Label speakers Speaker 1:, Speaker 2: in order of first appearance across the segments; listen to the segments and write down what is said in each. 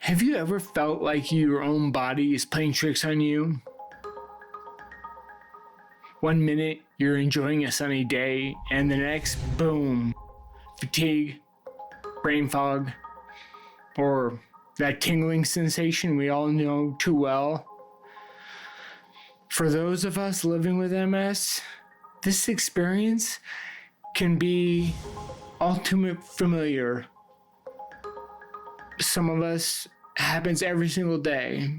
Speaker 1: Have you ever felt like your own body is playing tricks on you? One minute you're enjoying a sunny day, and the next, boom, fatigue, brain fog, or that tingling sensation we all know too well. For those of us living with MS, this experience can be all too familiar. Some of us happens every single day.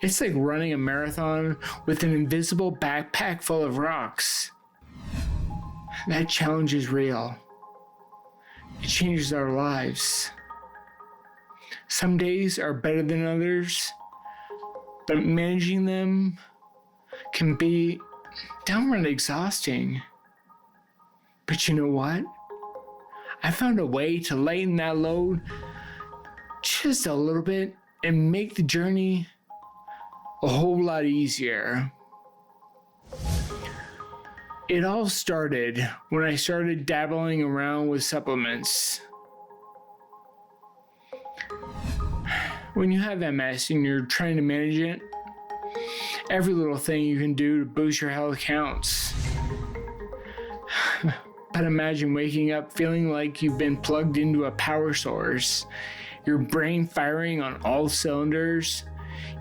Speaker 1: It's like running a marathon with an invisible backpack full of rocks. That challenge is real. It changes our lives. Some days are better than others, but managing them can be downright exhausting. But you know what? I found a way to lighten that load just a little bit and make the journey a whole lot easier. It all started when I started dabbling around with supplements. When you have MS and you're trying to manage it, every little thing you can do to boost your health counts. But imagine waking up feeling like you've been plugged into a power source, your brain firing on all cylinders,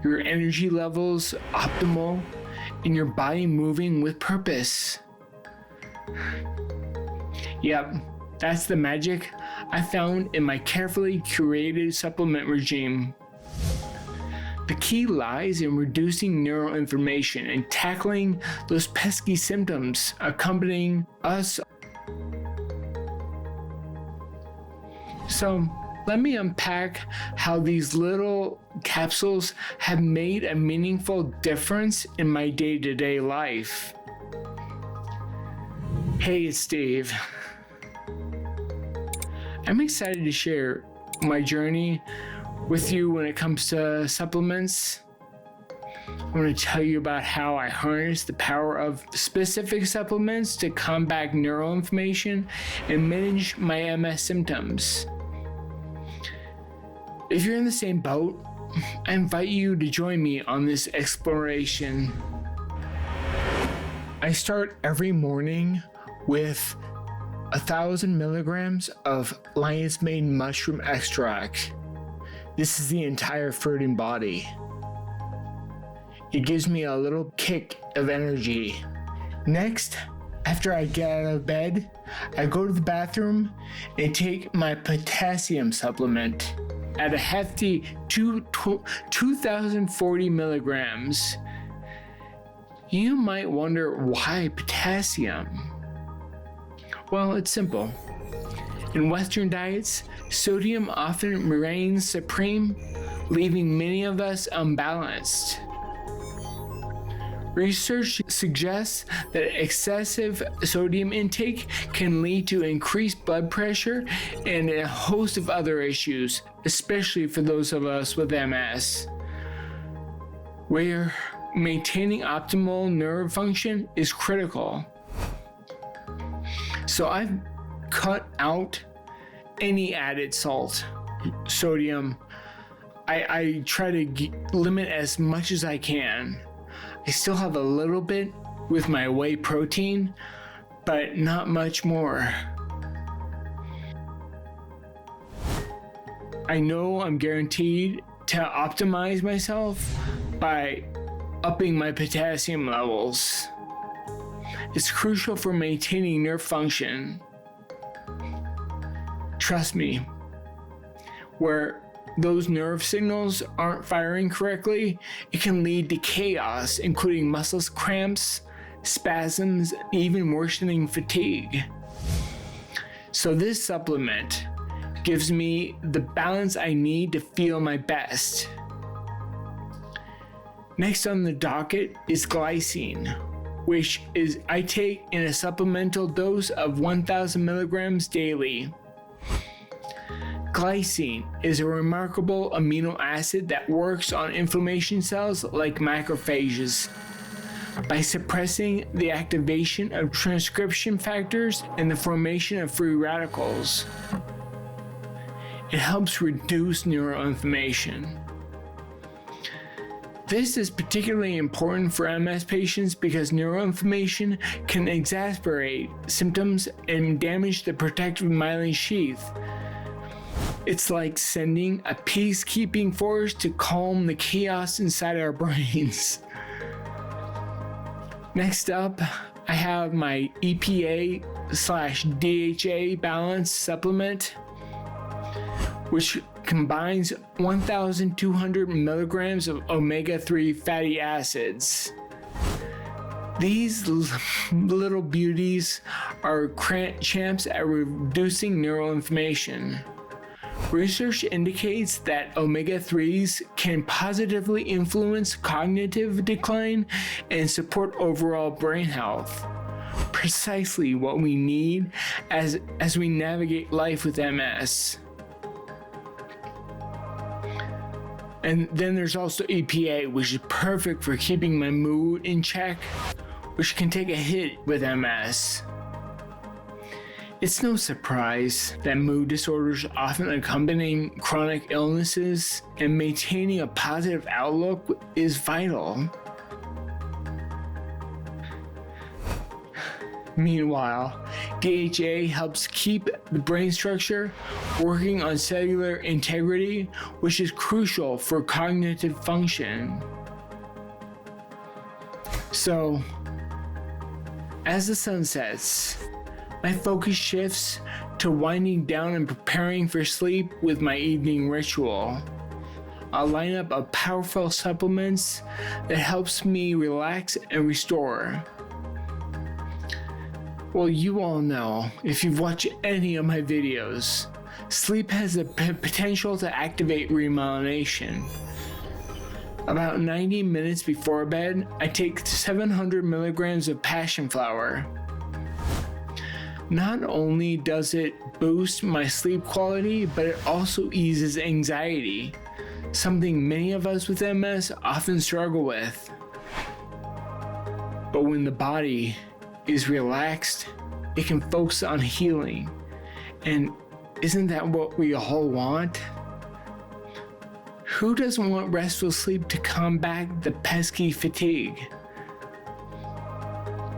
Speaker 1: your energy levels optimal, and your body moving with purpose. Yep, that's the magic I found in my carefully curated supplement regime. The key lies in reducing neuroinflammation and tackling those pesky symptoms accompanying us. So let me unpack how these little capsules have made a meaningful difference in my day-to-day life. Hey, it's Steve. I'm excited to share my journey with you when it comes to supplements. I want to tell you about how I harness the power of specific supplements to combat neuroinflammation and manage my MS symptoms. If you're in the same boat, I invite you to join me on this exploration. I start every morning with 1,000 milligrams of lion's mane mushroom extract. This is the entire fruiting body. It gives me a little kick of energy. Next, after I get out of bed, I go to the bathroom and take my potassium supplement at a hefty 2,040 milligrams. You might wonder why potassium? Well, it's simple. In Western diets, sodium often reigns supreme, leaving many of us unbalanced. Research suggests that excessive sodium intake can lead to increased blood pressure and a host of other issues, especially for those of us with MS, where maintaining optimal nerve function is critical. So I've cut out any added salt, sodium. I try to limit as much as I can. I still have a little bit with my whey protein, but not much more. I know I'm guaranteed to optimize myself by upping my potassium levels. It's crucial for maintaining nerve function. Trust me, where those nerve signals aren't firing correctly, it can lead to chaos, including muscle cramps, spasms, even worsening fatigue. So this supplement gives me the balance I need to feel my best. Next on the docket is glycine, which I take in a supplemental dose of 1,000 milligrams daily. Glycine is a remarkable amino acid that works on inflammation cells like macrophages by suppressing the activation of transcription factors and the formation of free radicals. It helps reduce neuroinflammation. This is particularly important for MS patients because neuroinflammation can exacerbate symptoms and damage the protective myelin sheath. It's like sending a peacekeeping force to calm the chaos inside our brains. Next up, I have my EPA/DHA balance supplement, which combines 1,200 milligrams of omega-3 fatty acids. These little beauties are champs at reducing neuroinflammation. Research indicates that omega-3s can positively influence cognitive decline and support overall brain health. Precisely what we need as we navigate life with MS. And then there's also EPA, which is perfect for keeping my mood in check, which can take a hit with MS. It's no surprise that mood disorders often accompany chronic illnesses, and maintaining a positive outlook is vital. Meanwhile, DHA helps keep the brain structure working on cellular integrity, which is crucial for cognitive function. So, as the sun sets, my focus shifts to winding down and preparing for sleep with my evening ritual. A lineup of powerful supplements that helps me relax and restore. Well, you all know, if you've watched any of my videos, sleep has the potential to activate remyelination. About 90 minutes before bed, I take 700 milligrams of passion flower. Not only does it boost my sleep quality, but it also eases anxiety, something many of us with MS often struggle with. But when the body is relaxed, it can focus on healing. And isn't that what we all want? Who doesn't want restful sleep to combat the pesky fatigue?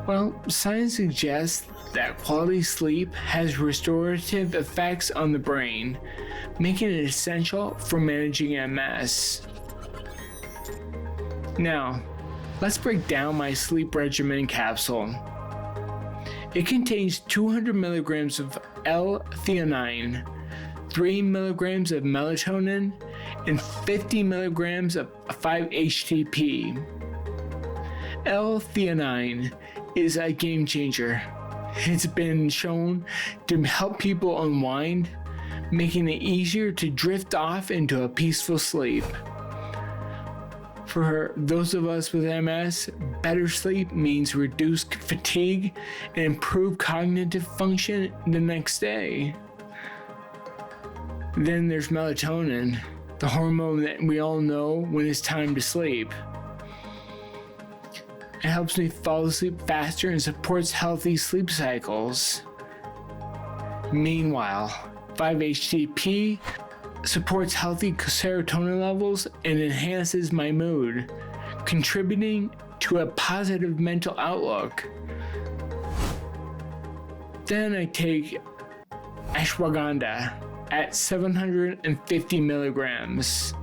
Speaker 1: Well, science suggests that quality sleep has restorative effects on the brain, making it essential for managing MS. Now, let's break down my sleep regimen capsule. It contains 200 milligrams of L-theanine, 3 milligrams of melatonin, and 50 milligrams of 5-HTP. L-theanine is a game changer. It's been shown to help people unwind, making it easier to drift off into a peaceful sleep. For those of us with MS, better sleep means reduced fatigue and improved cognitive function the next day. Then there's melatonin, the hormone that we all know when it's time to sleep. It helps me fall asleep faster and supports healthy sleep cycles. Meanwhile, 5-HTP supports healthy serotonin levels and enhances my mood, contributing to a positive mental outlook. Then I take ashwagandha at 750 milligrams.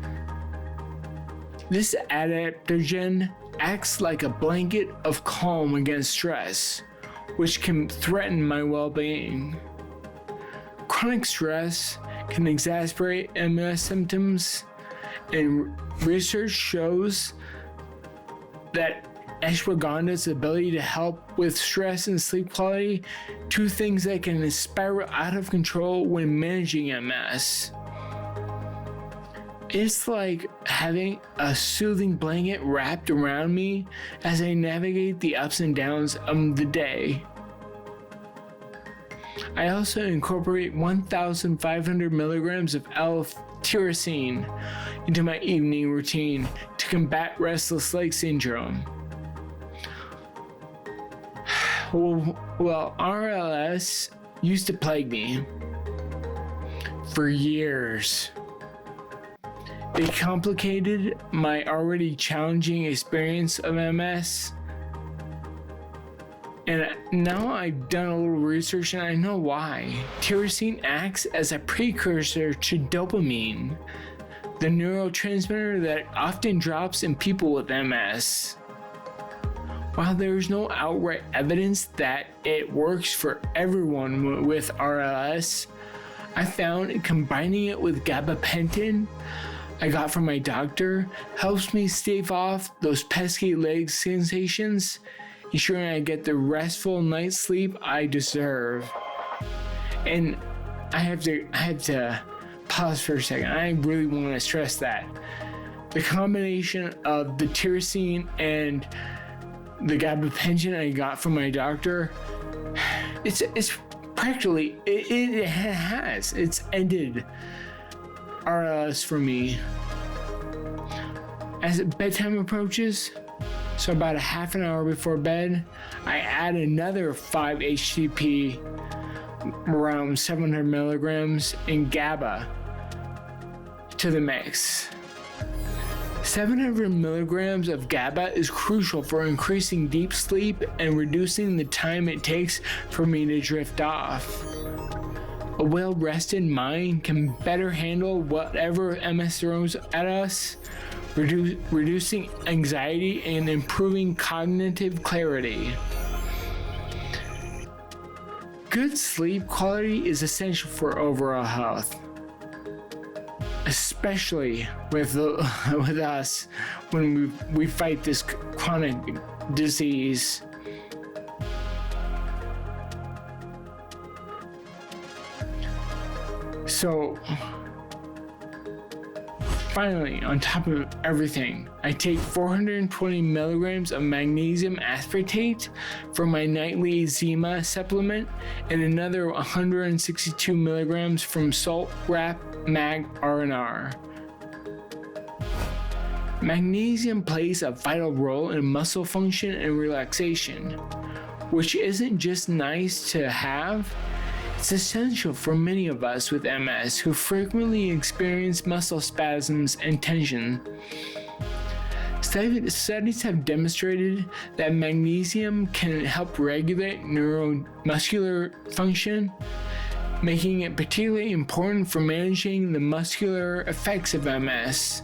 Speaker 1: This adaptogen acts like a blanket of calm against stress, which can threaten my well-being. Chronic stress can exacerbate MS symptoms, and research shows that ashwagandha's ability to help with stress and sleep quality, two things that can spiral out of control when managing MS. It's like having a soothing blanket wrapped around me as I navigate the ups and downs of the day. I also incorporate 1,500 milligrams of L-tyrosine into my evening routine to combat restless leg syndrome. Well, RLS used to plague me. for years. It complicated my already challenging experience of MS. And now I've done a little research and I know why. Tyrosine acts as a precursor to dopamine, the neurotransmitter that often drops in people with MS. While there is no outright evidence that it works for everyone with RLS, I found combining it with gabapentin I got from my doctor helps me stave off those pesky leg sensations, ensuring I get the restful night's sleep I deserve. And I have to pause for a second. I really want to stress that the combination of the tyrosine and the gabapentin I got from my doctor, it's practically it's ended RLS for me. As bedtime approaches, so about a half an hour before bed, I add another 5 HTP, around 700 milligrams in GABA to the mix. 700 milligrams of GABA is crucial for increasing deep sleep and reducing the time it takes for me to drift off. A well-rested mind can better handle whatever MS throws at us, reducing anxiety and improving cognitive clarity. Good sleep quality is essential for overall health, especially with us when we fight this chronic disease. So, finally, on top of everything, I take 420 milligrams of magnesium aspartate for my nightly eczema supplement and another 162 milligrams from Salt Wrap Mag R&R. Magnesium plays a vital role in muscle function and relaxation, which isn't just nice to have, it's essential for many of us with MS who frequently experience muscle spasms and tension. Studies have demonstrated that magnesium can help regulate neuromuscular function, making it particularly important for managing the muscular effects of MS.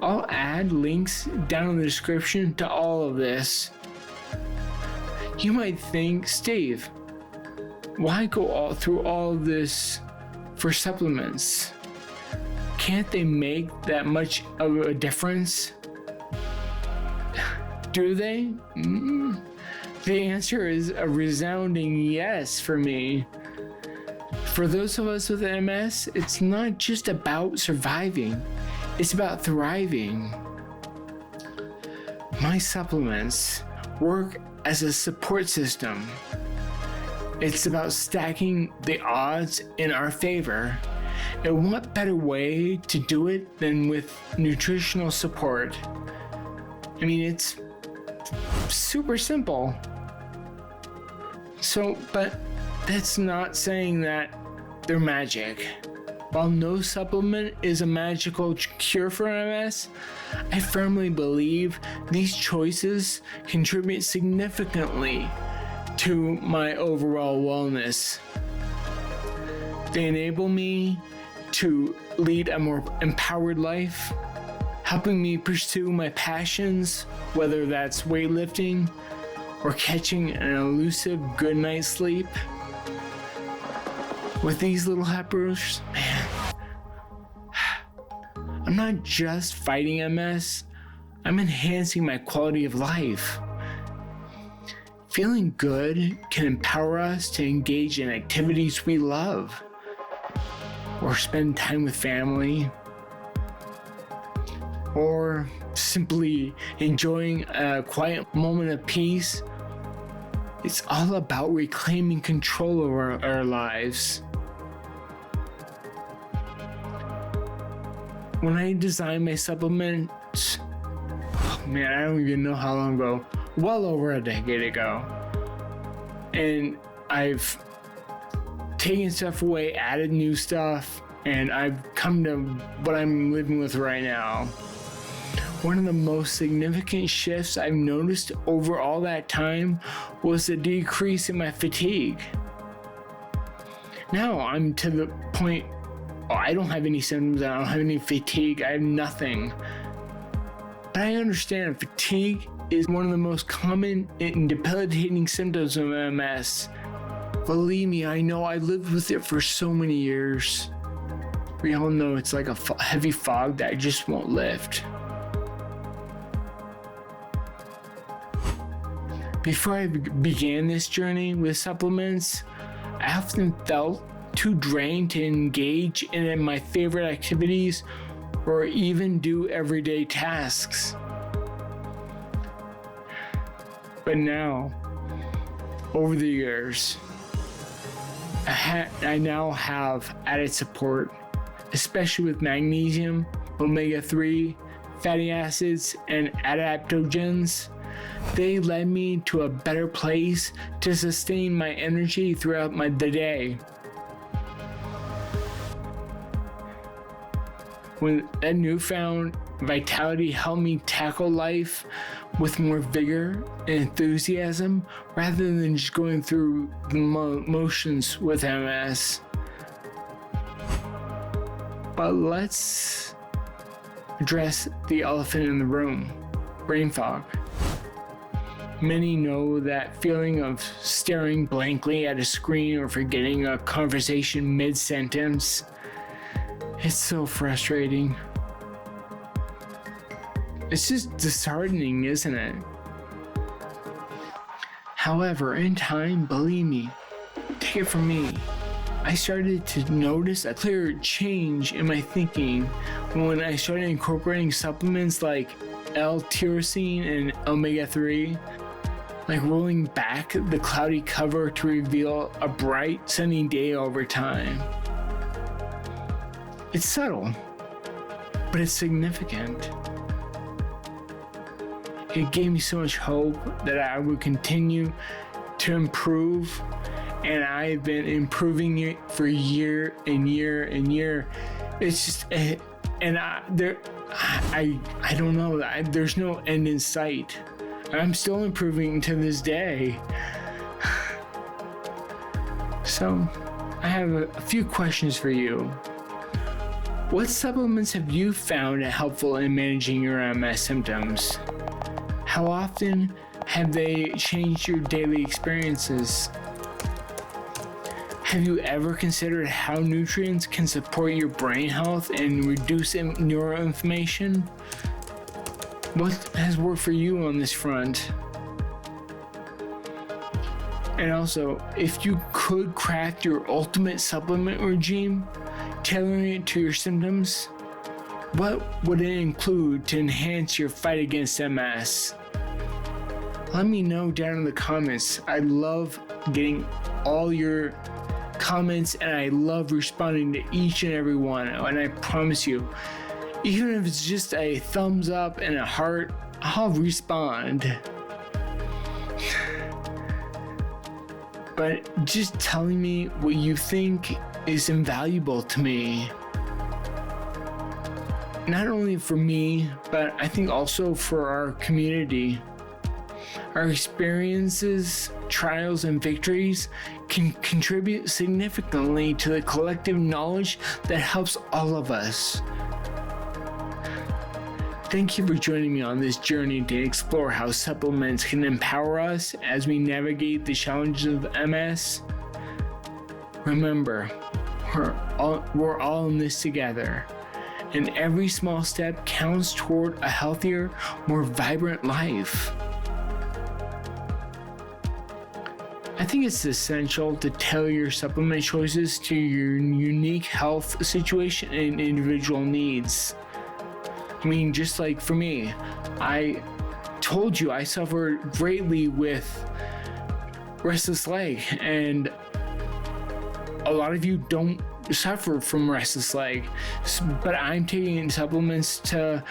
Speaker 1: I'll add links down in the description to all of this. You might think, Steve, why go through all of this for supplements? Can't they make that much of a difference? Do they? The answer is a resounding yes for me. For those of us with MS, it's not just about surviving, it's about thriving. My supplements work as a support system. It's about stacking the odds in our favor. And what better way to do it than with nutritional support? I mean, it's super simple. But that's not saying that they're magic. While no supplement is a magical cure for MS, I firmly believe these choices contribute significantly to my overall wellness. They enable me to lead a more empowered life, helping me pursue my passions, whether that's weightlifting or catching an elusive good night's sleep. With these little helpers, man, I'm not just fighting MS, I'm enhancing my quality of life. Feeling good can empower us to engage in activities we love, or spend time with family, or simply enjoying a quiet moment of peace. It's all about reclaiming control over our lives. When I designed my supplements, I don't even know how long ago, well over a decade ago. And I've taken stuff away, added new stuff, and I've come to what I'm living with right now. One of the most significant shifts I've noticed over all that time was the decrease in my fatigue. Now I'm to the point, I don't have any symptoms, I don't have any fatigue, I have nothing. But I understand fatigue is one of the most common and debilitating symptoms of MS. Believe me, I know, I lived with it for so many years. We all know it's like a heavy fog that just won't lift. Before I began this journey with supplements, I often felt too drained to engage in my favorite activities or even do everyday tasks. But now, over the years, I now have added support, especially with magnesium, omega-3, fatty acids, and adaptogens. They led me to a better place to sustain my energy throughout the day. When that newfound vitality helped me tackle life with more vigor and enthusiasm rather than just going through the motions with MS. But let's address the elephant in the room, brain fog. Many know that feeling of staring blankly at a screen or forgetting a conversation mid-sentence. It's so frustrating. It's just disheartening, isn't it? However, in time, believe me, take it from me, I started to notice a clear change in my thinking when I started incorporating supplements like L-tyrosine and omega-3, like rolling back the cloudy cover to reveal a bright, sunny day over time. It's subtle, but it's significant. It gave me so much hope that I would continue to improve, and I've been improving it for year and year and year. It's just, and I don't know, there's no end in sight. I'm still improving to this day. So, I have a few questions for you. What supplements have you found helpful in managing your MS symptoms? How often have they changed your daily experiences? Have you ever considered how nutrients can support your brain health and reduce neuroinflammation? What has worked for you on this front? And also, if you could craft your ultimate supplement regime, tailoring it to your symptoms, what would it include to enhance your fight against MS? Let me know down in the comments. I love getting all your comments and I love responding to each and every one. And I promise you, even if it's just a thumbs up and a heart, I'll respond. But just telling me what you think is invaluable to me. Not only for me, but I think also for our community. Our experiences, trials, and victories can contribute significantly to the collective knowledge that helps all of us. Thank you for joining me on this journey to explore how supplements can empower us as we navigate the challenges of MS. Remember, we're all in this together, and every small step counts toward a healthier, more vibrant life. I think it's essential to tailor your supplement choices to your unique health situation and individual needs. I mean, just like for me, I told you I suffer greatly with restless leg, and a lot of you don't suffer from restless leg, but I'm taking supplements to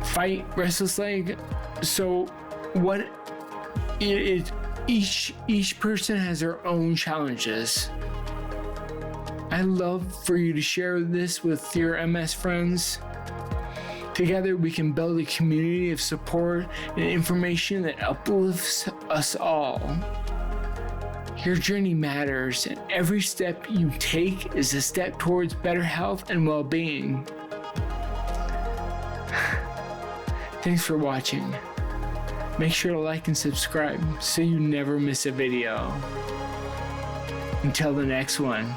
Speaker 1: fight restless leg. So what it is, each person has their own challenges. I'd love for you to share this with your MS friends. Together, we can build a community of support and information that uplifts us all. Your journey matters, and every step you take is a step towards better health and well-being. Thanks for watching. Make sure to like and subscribe so you never miss a video. Until the next one.